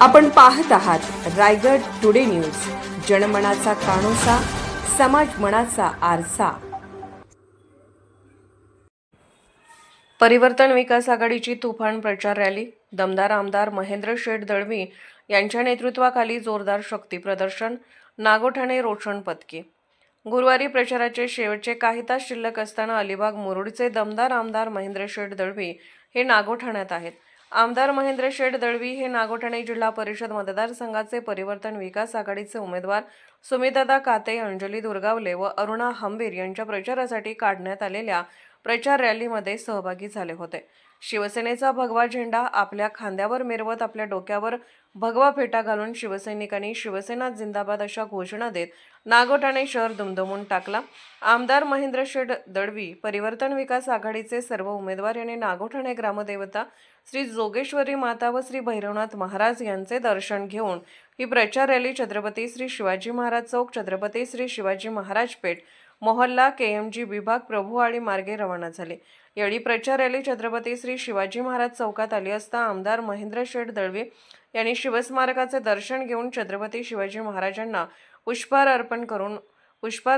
आपण पाहत आहात रायगड टुडे न्यूज, जनमनाचा कानोसा, समाज मनाचा आरसा। परिवर्तन विकास आघाडीची तुफान प्रचार रॅली। दमदार आमदार महेंद्र शेठ दळवी यांच्या नेतृत्वाखाली जोरदार शक्ती प्रदर्शन। नागोठाणे रोशन पत्की। गुरुवारी प्रचाराचे शेवटचे काही तास शिल्लक असताना अलिबाग मुरुडचे दमदार आमदार महेंद्र शेठ दळवी हे नागोठाण्यात आहेत। आमदार महेंद्र शेठ दळवी हे नागोठाणे जिल्हा परिषद मतदारसंघाचे परिवर्तन विकास आघाडीचे उमेदवार सुमितदादा काते, अंजली दुर्गावले व अरुणा हंबीर यांच्या प्रचारासाठी काढण्यात आलेल्या प्रचार रॅलीमध्ये सहभागी झाले होते। शिवसेनेचा भगवा झेंडा आपल्या खांद्यावर मिरवत आपल्या डोक्यावर भगवा फेटा घालून शिवसैनिकांनी शिवसेना जिंदाबाद अशा घोषणा देत नागोठाणे शहर दुमदुमून टाकला। आमदार महेंद्र शेठ दळवी परिवर्तन विकास आघाडीचे सर्व उमेदवार यांनी नागोठाणे ग्रामदेवता श्री जोगेश्वरी माता व श्री भैरवनाथ महाराज यांचे दर्शन घेऊन ही प्रचार रॅली छत्रपती श्री शिवाजी महाराज चौक, छत्रपती श्री शिवाजी महाराज पेठ, मोहल्ला KMG विभाग प्रभुवाडी मार्गे रवाना झाले। यावेळी प्रचार रॅली छत्रपती श्री शिवाजी महाराज चौकात आली असता आमदार महेंद्र शेठ दळवी यांनी शिवस्मारकाचे दर्शन घेऊन छत्रपती शिवाजी महाराजांना पुष्पहार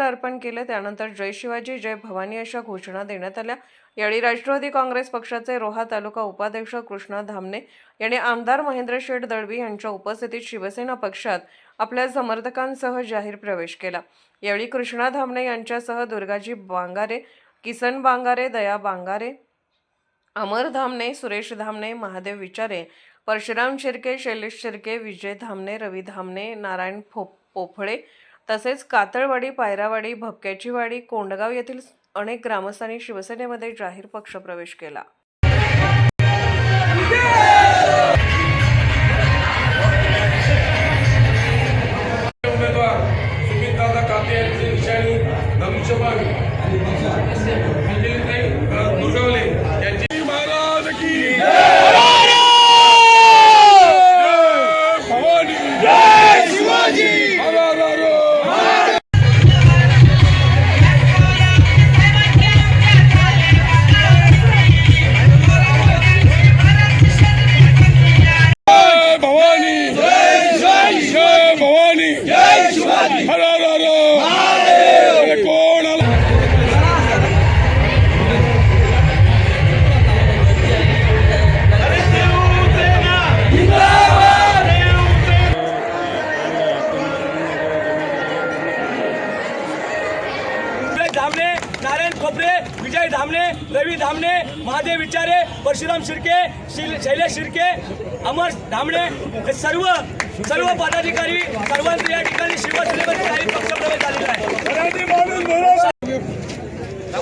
अर्पण केले। त्यानंतर जय शिवाजी जय भवानी अशा घोषणा देण्यात आल्या। यावेळी राष्ट्रवादी काँग्रेस पक्षाचे रोहा तालुका उपाध्यक्ष कृष्णा धामणे यांनी आमदार महेंद्र शेठ दळवी यांच्या उपस्थितीत शिवसेना पक्षात आपल्या समर्थकांसह जाहीर प्रवेश केला। यावेळी कृष्णा धामणे यांच्यासह दुर्गाजी बांगारे, किसन बांगारे, दया बांगारे, अमर धामणे, सुरेश धामणे, महादेव विचारे, परशुराम शिर्के, शैलेश शिर्के, विजय धामणे, रवी धामणे, नारायण पोफळे तसेच कातळवाडी, पायरावाडी, भपक्याची वाडी, कोंडगाव येथील अनेक ग्रामस्थांनी शिवसेनेमध्ये जाहीर पक्षप्रवेश केला। उमेदवार सुमितदादा काते यांचे निशाणी धनुष्यबाण अंजलीताई दुर्गावले यांची महाराज की भवानी जय शिवाजी धामणे, नारायण खोपरे, विजय धामणे, रवी धामणे, महादेव विचारे, परशुराम शिर्के, शैलेश शिर्के, अमर धामणे हे सर्व पदाधिकारी सर्वांचे या ठिकाणी शिवसेनेमध्ये जाहीर पक्षप्रवेश झालेला आहे।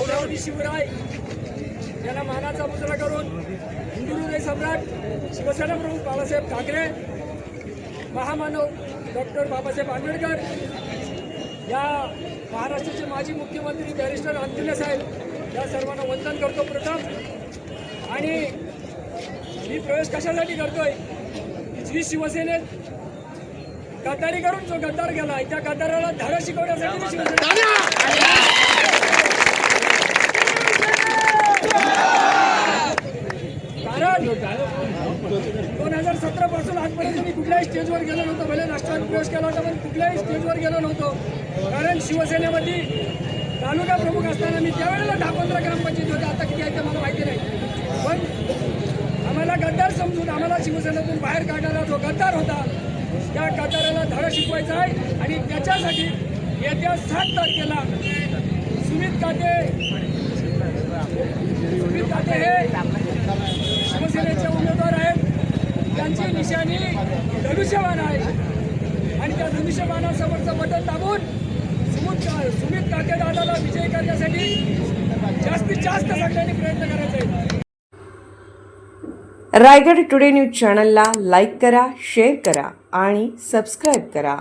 राहुल शिवराय यांना मानाचा मुजरा करून हिंदू हृदय सम्राट शिवसेना प्रमुख बाळासाहेब ठाकरे, महामानव डॉक्टर बाबासाहेब आंबेडकर, या महाराष्ट्राचे माजी मुख्यमंत्री बॅरिस्टर अंतुल्य साहेब या सर्वांना वंदन करतो प्रथम। आणि मी प्रवेश कशासाठी करतोय, जी शिवसेनेत गद्दारी करून जो गद्दार गेला त्या गद्दाराला धडा शिकवण्यासाठी मी शिवसेना 2017 पासून आजपर्यंत मी कुठल्याही स्टेजवर गेलो नव्हतो। भले राष्ट्रवादी प्रवेश केला होता पण कुठल्याही स्टेजवर गेलो नव्हतो, कारण शिवसेनेमध्ये तालुका प्रमुख असताना मी त्यावेळेला 10-15 ग्रामपंचायत होते, आता किती आहे ते मला माहिती नाही। पण आम्हाला गद्दार समजून आम्हाला शिवसेनेतून बाहेर काढणारा जो गद्दार होता त्या गद्दाराला धडा शिकवायचा आहे। आणि त्याच्यासाठी येत्या 7 तारखेला सुमित काते हे शिवसेनेचे उमेदवार आहेत। त्यांची निशाणी धनुष्यबाण आहे आणि त्या धनुष्यबाणासमोरचं बटन दाबून सुमित काते दादाला विजयी करण्यासाठी जास्तीत जास्त सगळ्यांनी प्रयत्न करायचे आहेत। रायगड टुडे न्यूज चॅनलला लाईक करा, शेअर करा आणि सबस्क्राईब करा।